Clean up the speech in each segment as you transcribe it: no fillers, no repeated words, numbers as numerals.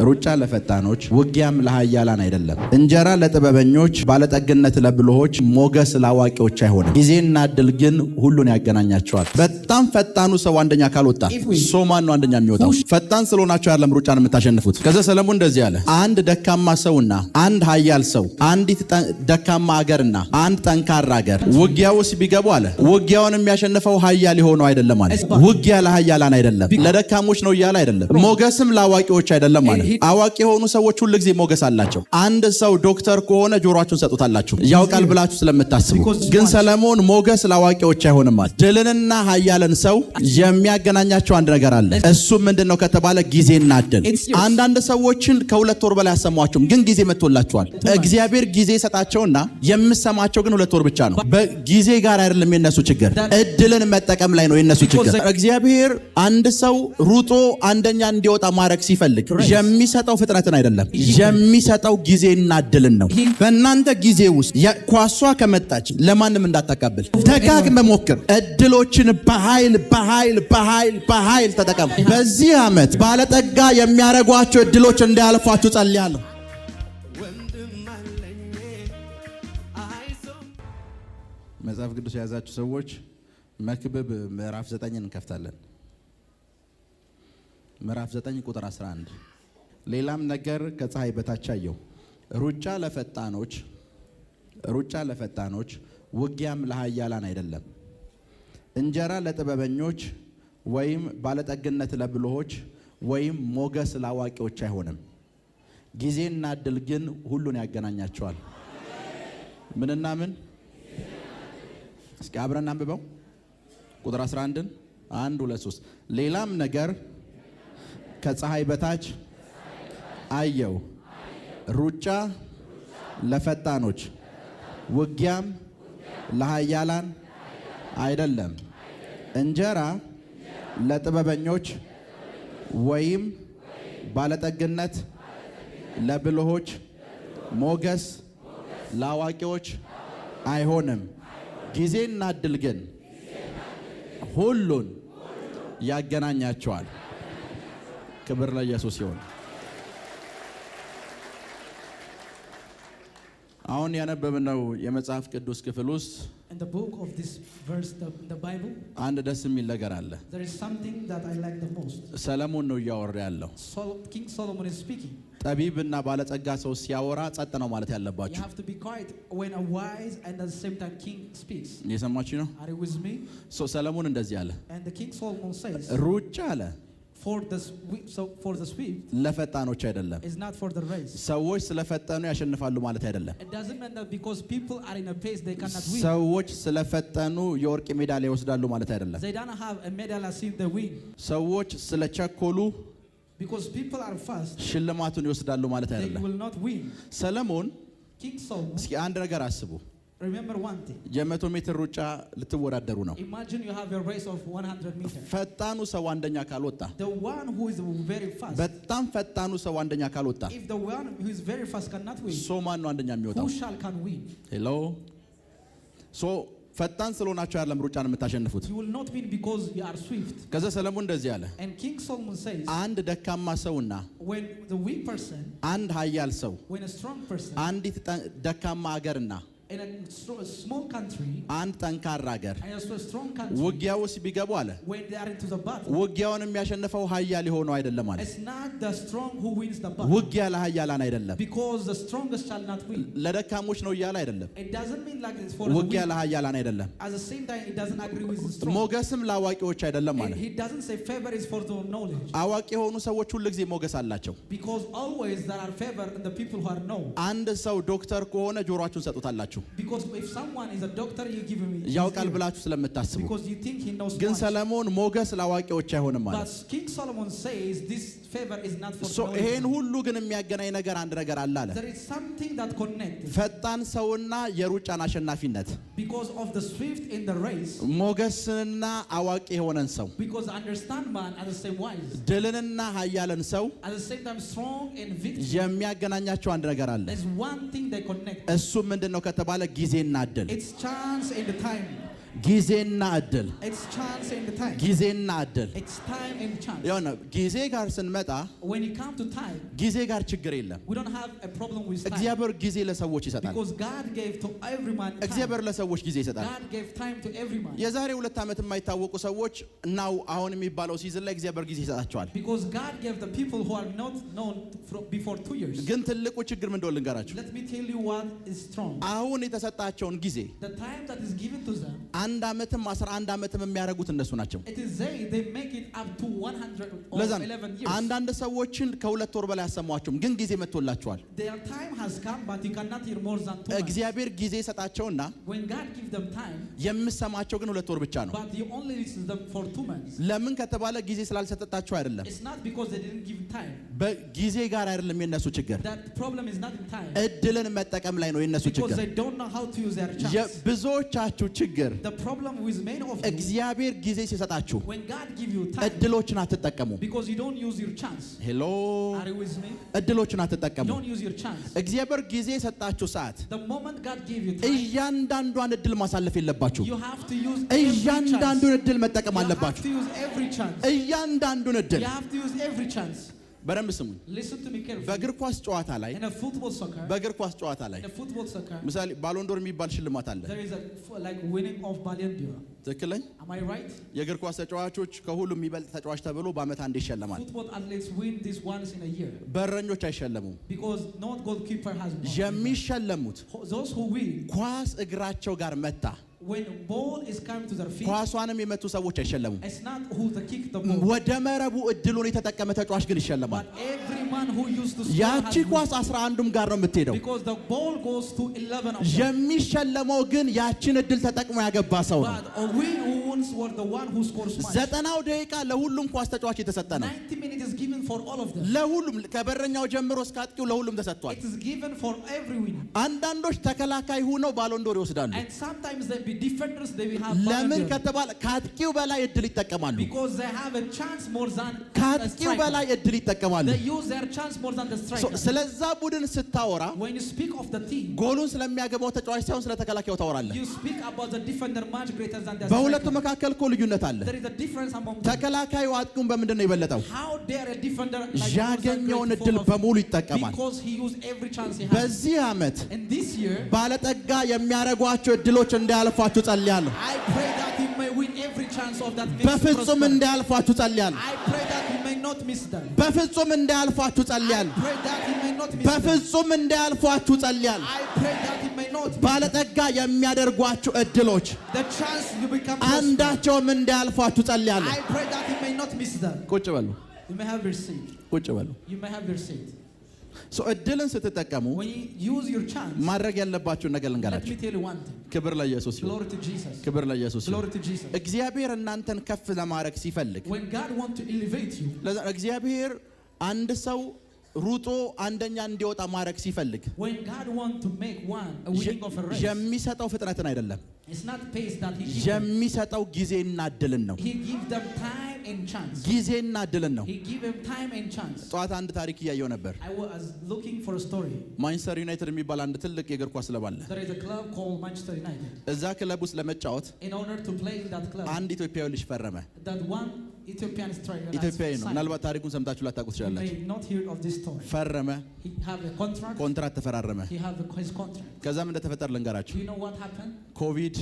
ሩጫ ለፈጣኖች ውጊያም ለኃያላን አይደለም። እንጀራ ለጥበበኞች ባለጠግነት ለብልሆች ሞገስ ለአዋቂዎች አይሆንም። ጊዜና እድል ግን ሁሉን ያገናኛቸዋል። በጣም ፈጣኑ ሰው አንደኛ ካልወጣ ሰው ማን ነው አንደኛ የሚወጣው? ፈጣን ስለሆናችሁ አይደለም ሩጫን የምታሸንፉት። ከዛ ሰለሞን እንደዚህ አለ፣ አንድ ደካማ ሰውና አንድ ኃያል ሰው፣ አንዲት ደካማ አገርና አንድ ጠንካራ አገር ውጊያ ውስጥ ቢገቡ አለ ውጊያውን የሚያሸንፈው ኃያል የሆነው አይደለም አለ። ውጊያ ለኃያላን አይደለም፣ ለደካሞች ነው እያለ አይደለም። ሞገስም ለአዋቂዎች አይደለም አለ። አዋቂ የሆኑ ሰዎች ሁሉ ጊዜ ሞገስ አላቸው። አንድ ሰው ዶክተር ከሆነ ጆሮአችሁን ሰጡታላችሁ ያውቃል ብላችሁ ስለምታስቡ። ግን ሰለሞን ሞገስ ለአዋቂዎች አይሆንም አለ። ድልንና ኃያልን ሰው የሚያገናኛቸው አንድ ነገር አለ። እሱም ምንድነው ከተባለ ጊዜና እድል። አንዳንድ ሰዎችን ከሁለት ወር በላይ ያሰማቸውም ግን ጊዜ መጥቶላቸዋል። እግዚአብሔር ጊዜ ሰጣቸውና የምሰማቸው ግን 2 ወር ብቻ ነው። በጊዜ ጋር አይደለም የነሱ ችግር፣ እድልን መጠቀም ላይ ነው የነሱ ችግር። እግዚአብሔር አንድ ሰው ሩጦ አንደኛ እንዲወጣ ማድረግ ሲፈልግ የሚሰጠው ፍጥነትን አይደለም፣ የሚሰጠው ጊዜና እድልን ነው። በእናንተ ጊዜ ውስጥ ኳሷ ከመጣች ለማንም እንዳታቃብል ደጋግመ ሞክር። እድሎችን በኃይል ተጠቀም። በዚህ ዓመት ባለጠጋ የሚያረጓቸው እድሎች እንዳያልፏችሁ ጸልያለሁ። መጽሐፍ ቅዱስ የያዛችሁ ሰዎች መክብብ ምዕራፍ 9 እንከፍታለን። ምዕራፍ 9 ቁጥር 11 ሌላም ነገር ከፀሐይ በታች አየሁ፣ ሩጫ ለፈጣኖች ውጊያም ለኃያላን አይደለም። እንጀራ ለጥበበኞች ወይም ባለጠግነት ለብልሆች ወይም ሞገስ ለአዋቂዎች አይሆንም። ጊዜና እድል ግን ሁሉን ያገናኛቸዋል። ምንና ምን? እስኪ አብረን አንብበው ቁጥር 11 1 2 3 ሌላም ነገር ከፀሐይ በታች አየው፣ ሩጫ ለፈጣኖች ውጊያም ለኃያላን አይደለም። እንጀራ ለጥበበኞች ወይም ባለጠግነት ለብልሆች ሞገስ ለአዋቂዎች አይሆንም። ጊዜና እድል ግን ሁሉን ያገናኛቸዋል። ክብር ለኢየሱስ ይሁን። አሁን ያነበብነው የመጽሐፍ ቅዱስ ክፍል ውስጥ አንድ ደስ የሚል ነገር አለ። ሰለሞን ነው እያወራ ያለው። ጠቢብና ባለጸጋ ሰው ሲያወራ ጸጥ ነው ማለት ያለባችሁ። እየሰማችሁ ነው? ሰለሞን እንደዚህ አለ፣ ሩጫ አለ ለፈጣኖች አይደለም። ሰዎች ስለፈጠኑ ያሸንፋሉ ማለት አይደለም። ሰዎች ስለፈጠኑ የወርቅ ሜዳሊያ ይወስዳሉ ማለት አይደለም። ሰዎች ስለቸኮሉ ሽልማቱን ይወስዳሉ ማለት አይደለም። ሰለሞን እስኪ አንድ ነገር አስቡ። የ100 ሜትር ሩጫ ልትወዳደሩ ነው። ፈጣኑ ሰው አንደኛ ካልወጣ፣ በጣም ፈጣኑ ሰው አንደኛ ካልወጣ ሰው ማን ነው አንደኛ የሚወጣው? ሄሎ ሶ ፈጣን ስለሆናችሁ አይደለም ሩጫን የምታሸንፉት። ከዛ ሰለሞን እንደዚህ አለ፣ አንድ ደካማ ሰውና አንድ ኃያል ሰው፣ አንዲት ደካማ አገርና አንድ ጠንካራ አገር ውጊያ ውስጥ ቢገቡ አለ ውጊያውን የሚያሸንፈው ኃያል የሆነው አይደለም አለ። ውጊያ ለኃያላን አይደለም፣ ለደካሞች ነው እያለ አይደለም። ውጊያ ለኃያላን አይደለም፣ ሞገስም ለአዋቂዎች አይደለም አለ። አዋቂ የሆኑ ሰዎች ሁሉ ጊዜ ሞገስ አላቸው። አንድ ሰው ዶክተር ከሆነ ጆሮአችሁን ሰጡታላችሁ ያውቃል ብላችሁ ስለምታስቡ። ግን ሰለሞን ሞገስ ለአዋቂዎች አይሆንም ማለት። ይሄን ሁሉ ግን የሚያገናኝ ነገር አንድ ነገር አለ አለ። ፈጣን ሰውና የሩጫን አሸናፊነት፣ ሞገስንና አዋቂ የሆነን ሰው፣ ድልንና ኃያልን ሰው የሚያገናኛቸው አንድ ነገር አለ። እሱ ምንድነው ከተባለ ጊዜና እድል። ጊዜና እድል It's chance and time. ጊዜና እድል It's time and chance. የሆነ ጊዜ ጋር ስንመጣ When it comes to time, ጊዜ ጋር ችግር የለም። we don't have a problem with time. እግዚአብሔር ጊዜ ለሰዎች ይሰጣል። Because God gave to every man time. እግዚአብሔር ለሰዎች ጊዜ ይሰጣል። God gave time to every man. የዛሬ 2 ዓመት የማይታወቁ ሰዎች ናው አሁን የሚባለው ሲዝን ላይ እግዚአብሔር ጊዜ ይሰጣቸዋል። Because God gave the people who are not known before 2 years. ግን ትልቁ ችግር ምን እንደሆነ ልንገራችሁ። Let me tell you what is strong. አሁን የተሰጣቸውን ጊዜ The time that is given to them, 1 ዓመትም 11 ዓመትም የሚያደርጉት እነሱ ናቸው። it is they make it up to 100 or ለዛ 11 years. አንዳንድ ሰዎችን ከ2 ወር በላይ አሰማቸውም፣ ግን ጊዜ መጥቶላቸዋል። Their time has come, but you cannot hear more than 2 months. እግዚአብሔር ጊዜ ሰጣቸውና When God gives them time, የምሰማቸው ግን 2 ወር ብቻ ነው። but you only listen to them for 2 months. ለምን ከተባለ ጊዜ ስላልሰጣቸው አይደለም። It's not because they didn't give time. በጊዜ ጋር አይደለም የነሱ ችግር፣ That problem is not in time. እድልን መጠቀም ላይ ነው የነሱ Because ችግር። they don't know how to use their chance. የብዙዎቻችሁ ችግር The problem with many of you, እግዚአብሔር ጊዜ ሲሰጣችሁ when God gives you time, እድሎችን አትጠቀሙ። because you don't use your chance. ሄሎ Are you with me? እድሎችን You አትጠቀሙ። don't use your chance. እግዚአብሔር ጊዜ የሰጣችሁ ሰዓት The moment God gave you time, እያንዳንዷን እድል ማሳለፍ የለባችሁ። you have to use every chance. እያንዳንዱን እድል መጠቀም You have አለባችሁ። to use every chance. እያንዳንዱን እድል You have to use every chance. በደንብ ስሙኝ። Listen to me carefully. በእግር ኳስ ጨዋታ ላይ In a football soccer, በእግር ኳስ ጨዋታ ላይ in a football soccer, ምሳሌ ባሎንዶር የሚባል ሽልማት አለ። there is a like winning of Ballon d'Or. ትክክለኛ Am I right? የእግር ኳስ ተጫዋቾች ከሁሉም የሚበልጥ ተጫዋች ተብሎ በአመት አንድ ይሸለማል። Football athletes win this once in a year በረኞች አይሸለሙም። because not goalkeeper has won. የሚሸለሙት Those who win, ኳስ እግራቸው ጋር መታ when ball is coming to their feet, ኳሷንም የመቱ ሰዎች አይሸለሙም። it's not who the kick the ball, ወደ መረቡ እድሉን የተጠቀመ ተጫዋች ግን ይሸለማል። but every man who used to score ያቺ has ኳስ won. 11ም ጋር ነው የምትሄደው። Because the ball goes to 11 of them. የሚሸለመው ግን ያቺን እድል ተጠቅሞ ያገባ ሰው ነው። But we who wins were the one who scores much. 90ው ደቂቃ ለሁሉም ኳስ ተጫዋች የተሰጠ ነው። 90 minutes is given for all of them. ለሁሉም ከበረኛው ጀምሮ እስከ አጥቂው ለሁሉም ተሰጥቷል። It is given for every winner. አንዳንዶች ተከላካይ ሆነው ባሎንዶር ይወስዳሉ። And sometimes they be defenders, they will have ለምን Ballon d'Or. ከተባለ ከአጥቂው በላይ እድል ይጠቀማሉ። Because they have a chance more than the ከአጥቂው striker. በላይ እድል ይጠቀማሉ። They use their chance more than the striker. ስለዛ ቡድን ስታወራ When you speak of the team, ጎሉን ስለሚያገባው ተጫዋች ሳይሆን ስለ ተከላካዩ ታወራለህ። you speak about the defender much greater than the በሁለቱ striker. መካከል እኮ ልዩነት አለ። There is a difference among them. ተከላካዩ አጥቂውን በምንድን ነው የበለጠው? How dare a defender like Musa ያገኘውን great እድል full of- በሙሉ ይጠቀማል። Because he used every chance he had. በዚህ ዓመት And this year, ባለጠጋ የሚያደርጓቸው እድሎች እንዳያልፋችሁ ጸልያለሁ። I pray that he may win every chance of that victory. በፍጹም እንዳያልፋችሁ ጸልያለሁ። I pray that he may not miss them. በፍጹም እንዳያልፋችሁ ጸልያለሁ። I pray that he may not miss them. በፍጹም እንዳያልፋችሁ ጸልያለሁ። I pray that he may not miss ባለጠጋ የሚያደርጓችሁ እድሎች the chance you become prosperous. አንዳቸውም እንዳያልፋችሁ ጸልያለሁ። I pray that he may not miss them. ቁጭ በሉ፣ You may have your seat. ቁጭ በሉ። You may have your seat. እድልን ስትጠቀሙ When you use your chance, ማድረግ ያለባችሁን ነገር let ልንገራችሁ። me tell you one thing. ክብር ለኢየሱስ ይሁን። Glory to Jesus. ክብር ለኢየሱስ ይሁን። Glory to Jesus. እግዚአብሔር እናንተን ከፍ ለማድረግ ሲፈልግ When God wants to elevate you, ለዛ እግዚአብሔር አንድ ሰው ሩጦ አንደኛ እንዲወጣ ማድረግ ሲፈልግ when God wants to make one a winning of a race, የሚሰጠው ፍጥነትን አይደለም፣ it's not pace that he gives them. የሚሰጠው ጊዜና እድልን ነው። He gives them time and chance. ጊዜና እድልን ነው። He gives them time and chance. ጠዋት አንድ ታሪክ እያየው ነበር። I was looking for a story. ማንቸስተር ዩናይትድ የሚባል አንድ ትልቅ የእግር ኳስ ክለብ አለ። There is a club called Manchester United. እዛ ክለብ ውስጥ ለመጫወት In order to play in that club, አንድ ኢትዮጵያዊ ልጅ ፈረመ። that one Ethiopian striker has ኢትዮጵያዊ ነው። signed. ምናልባት ታሪኩን ሰምታችሁ ላታውቁ You ትችላላችሁ። may not hear of this story. ፈረመ፣ He have a contract. ኮንትራት ተፈራረመ። He have his contract. ከዛም እንደተፈጠረ ልንገራችሁ። Do you know what happened? ኮቪድ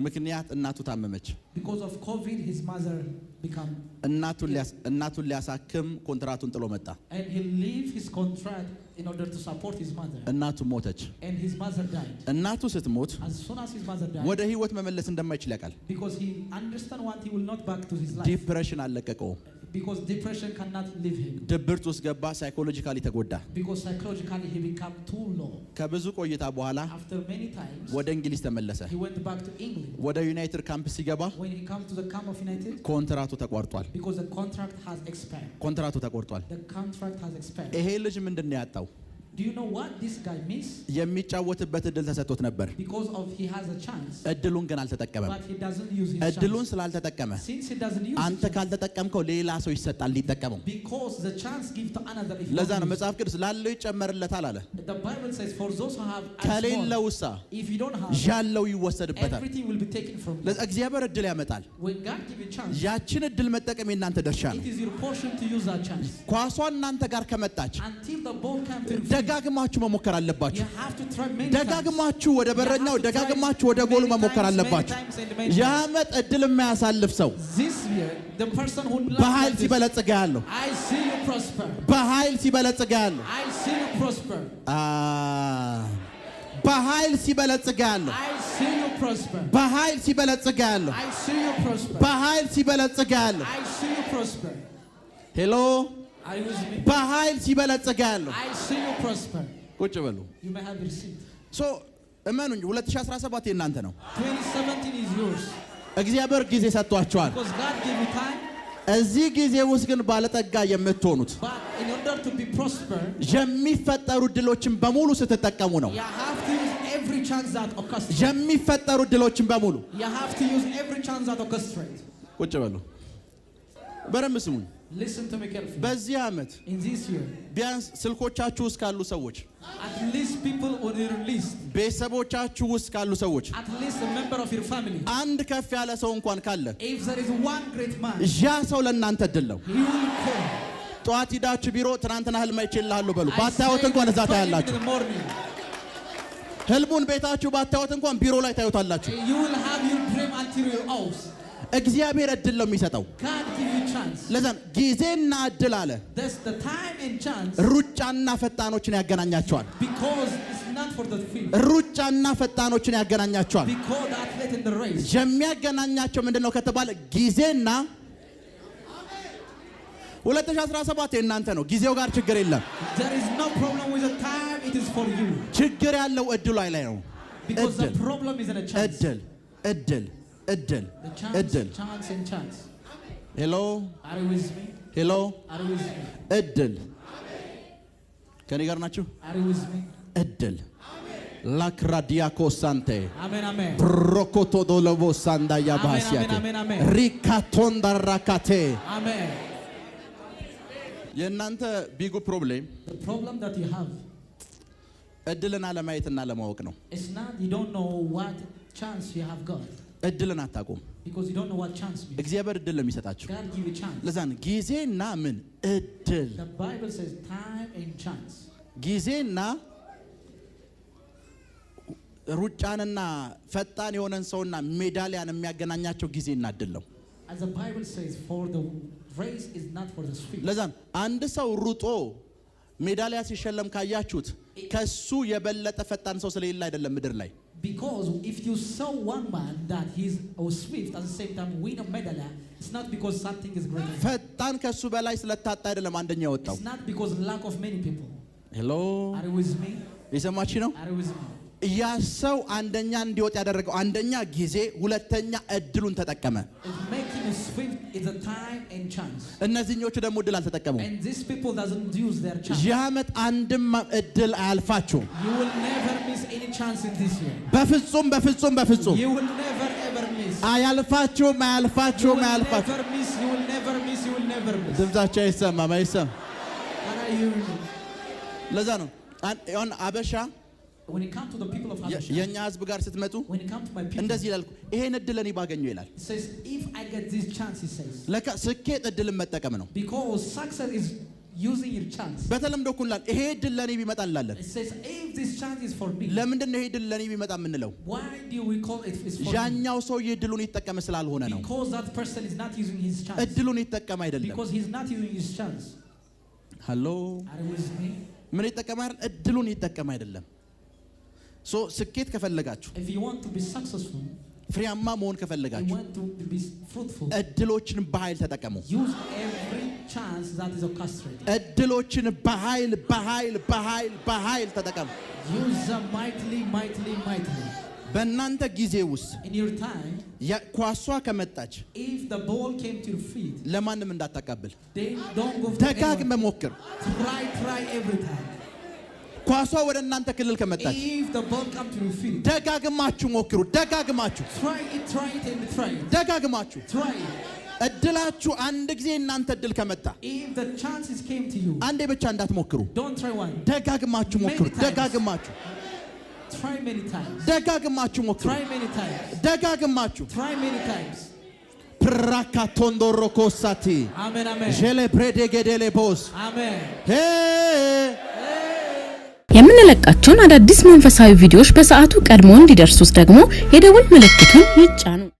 ምክንያት እናቱ ታመመች። Because of COVID, his mother become, እናቱን ሊያሳክም ኮንትራቱን ጥሎ መጣ። and he leave his contract in order to support his mother. እናቱ ሞተች። And his mother died. እናቱ ስትሞት As soon as his mother died, ወደ ህይወት መመለስ እንደማይችል ያውቃል። because he understand what he will not back to his life. ዲፕሬሽን አለቀቀውም። Because depression cannot leave him. ድብርት ውስጥ ገባ። ሳይኮሎጂካሊ ተጎዳ። Because psychologically he become too low. ከብዙ ቆይታ በኋላ After many times, ወደ እንግሊዝ ተመለሰ። he went back to England. ወደ ዩናይትድ ካምፕ ሲገባ When he come to the camp of United, ኮንትራቱ ተቋርጧል። because the contract has expired. ኮንትራቱ ተቆርጧል። The contract has expired. ይሄ ልጅ ምንድን ነው ያጣው? Do you know what this guy missed? የሚጫወትበት እድል ተሰጥቶት ነበር። Because of he has a chance. እድሉን ግን አልተጠቀመም። But he doesn't use his እድሉን chance. ስላልተጠቀመ Since he doesn't use አንተ ካልተጠቀምከው ሌላ ሰው ይሰጣል ሊጠቀመው። because the chance give to another if ለዛ ነው you መጽሐፍ ቅዱስ ላለው ይጨመርለታል አለ። The Bible says for those who have ከሌለውሳ if you don't have ያለው ይወሰድበታል። everything will be taken from you. ለዛ እግዚአብሔር እድል ያመጣል። When God give you chance, ያችን እድል መጠቀም የእናንተ ድርሻ ነው። it is your portion to use that chance. ኳሷ እናንተ ጋር ከመጣች Until the ball comes to you, ደጋግማችሁ መሞከር አለባችሁ። you have to try many times. ደጋግማችሁ ወደ በረኛው ደጋግማችሁ ወደ ጎሉ መሞከር አለባችሁ። ያመጥ እድል የማያሳልፍ ሰው This year, the person who በኃይል ሲበለጽግ ያለው I see you prosper. በኃይል ሲበለጽግ ያለው I see you prosper. በኃይል ሲበለጽግ ያለው I see you prosper. በኃይል ሲበለጽግ ያለው I see you prosper. በኃይል ሲበለጽግ ያለው I see you prosper. ሄሎ Are you with me? በኃይል ሲበለጽግ ያለው I see you prosper. ቁጭ በሉ። You may have received. ሶ እመኑኝ 2017 የእናንተ ነው። 2017 is yours. እግዚአብሔር ጊዜ ሰጥቷቸዋል። Because God gave you time. እዚህ ጊዜ ውስጥ ግን ባለጠጋ የምትሆኑት But in order to be prosper, የሚፈጠሩ ድሎችን በሙሉ ስትጠቀሙ ነው። you have to use every chance that occurs. የሚፈጠሩ ድሎችን በሙሉ You have to use every chance that occurs. ቁጭ በሉ። በደንብ ስሙኝ። Listen to me carefully. በዚህ ዓመት In this year, ቢያንስ ስልኮቻችሁ ውስጥ ካሉ ሰዎች፣ at least people on your list, ቤተሰቦቻችሁ ውስጥ ካሉ ሰዎች at least a member of your family, አንድ ከፍ ያለ ሰው እንኳን ካለ if there is one great man, ያ ሰው ለእናንተ እድል ነው። he will call. ጠዋት ሂዳችሁ ቢሮ ትናንትና ህልም አይቼልሃለሁ በሉ። I ባታዩት say እንኳን እዛ you find him ታያላችሁ። in the morning. ህልሙን ቤታችሁ ባታዩት እንኳን ቢሮ ላይ ታዩታላችሁ። You will have your dream until your house. እግዚአብሔር እድል ነው የሚሰጠው። God give you chance. ለዛን ጊዜና እድል አለ That's the time and chance. ሩጫና ፈጣኖችን ያገናኛቸዋል። Because it's not for the field. ሩጫና ፈጣኖችን ያገናኛቸዋል። Because the athlete in the race. የሚያገናኛቸው ምንድነው ከተባለ ጊዜና 2017 የእናንተ ነው። ጊዜው ጋር ችግር የለም። There is no problem with the time. It is for you. ችግር ያለው እድሉ ላይ ነው። Because the problem is in a chance. እድል The chance, chance and chance. ሄሎ Are you with me? ሄሎ Are you with me? እድል ከኔ ጋር ናችሁ? Are you with me? እድል ላክራዲያኮ ሳንቴ Amen, amen. ፕሮኮቶ ዶሎቦ ሳንዳ ያባሲያቴ Amen, amen, amen. ሪካቶንዳ ራካቴ Amen. የእናንተ ቢጉ ፕሮብሌም The problem that you have እድልን አለማየትና ለማወቅ ነው። is not you don't know what chance you have got. እድልን አታውቁም። Because you don't know what chance means. እግዚአብሔር እድል ለሚሰጣችሁ God give you chance. ለዛን ጊዜና ምን እድል The Bible says time and chance. ጊዜና ሩጫንና ፈጣን የሆነን ሰውና ሜዳሊያን የሚያገናኛቸው ጊዜና እድል ነው። As the Bible says, for the race is not for the swift. ለዛን አንድ ሰው ሩጦ ሜዳሊያ ሲሸለም ካያችሁት ከሱ የበለጠ ፈጣን ሰው ስለሌለ አይደለም ምድር ላይ። Because if you saw one man that he's swift at the same time win a medal, it's not because something is great. ፈጣን ከሱ በላይ ስለታጣ አይደለም አንደኛ የወጣው። It's not because lack of many people. ሄሎ Are you with me? የሰማችሁ ነው? Are you with me? ያ ሰው አንደኛ እንዲወጣ ያደረገው አንደኛ ጊዜ፣ ሁለተኛ እድሉን ተጠቀመ። It's making you swift is a time and chance. እነዚህኞቹ ደግሞ እድል አልተጠቀሙም። And these people doesn't use their chance. ያመት አንድም እድል አያልፋችሁም። You will never miss any chance in this year. በፍጹም በፍጹም በፍጹም You will never ever miss. አያልፋችሁም You አያልፋችሁም will አያልፋችሁም። never miss. You will never miss. You will never miss. ድምጻቸው አይሰማም አይሰማም። Can I hear you? ለዛ ነው አሁን አበሻ When it comes to the people of Habasha, የኛ ህዝብ ጋር ስትመጡ when it comes to my people, እንደዚህ ይላል፣ ይሄን እድል እኔ ባገኘው ይላል። it says, if I get this chance, he says. ለካ ስኬት እድልን መጠቀም ነው። Because success is using your chance. በተለምዶ እኮ እንላለን ይሄ እድል ለኔ ቢመጣ እንላለን። It says, if this chance is for me. ለምንድን ነው ይሄ እድል ለኔ ቢመጣ የምንለው? Why do we call it is for me? ያኛው ሰው እድሉን ይጠቀም ስላልሆነ ነው። Because that person is not using his chance. እድሉን ይጠቀም አይደለም። Because he's not using his chance. ሃሎ Are you with me? ምን ይጠቀም አይደል? እድሉን ይጠቀም አይደለም። ሶ ስኬት ከፈለጋችሁ If you want to be successful, ፍሬያማ መሆን you ከፈለጋችሁ want to be fruitful, እድሎችን በኃይል ተጠቀሙ። use every chance that is orchestrated. እድሎችን በኃይል በኃይል በኃይል በኃይል ተጠቀሙ። Use them mightily, mightily, mightily. በእናንተ ጊዜ ውስጥ In your time, ኳሷ ከመጣች if the ball came to your feet, ለማንም እንዳታቃብል። then don't go for ደጋግመህ anyone. ሞክር። Try every time. ኳሷ ወደ እናንተ ክልል ከመጣች if the ball come to your feet, ደጋግማችሁ ሞክሩ። ደጋግማችሁ try it and try it. ደጋግማችሁ Try it. እድላችሁ አንድ ጊዜ እናንተ እድል ከመጣ If the chances came to you, አንዴ ብቻ እንዳትሞክሩ። don't try one. ደጋግማችሁ ሞክሩ። ደጋግማችሁ Try many times. ደጋግማችሁ ሞክሩ። Try many times. ደጋግማችሁ Try many times. ፕራካቶንዶሮ ኮሳቲ Amen, amen. ጀለ ብሬዴጌዴሌ ቦስ Amen. የምንለቃቸውን አዳዲስ መንፈሳዊ ቪዲዮዎች በሰዓቱ ቀድሞ እንዲደርሱት ደግሞ የደውል ምልክቱን ይጫኑ።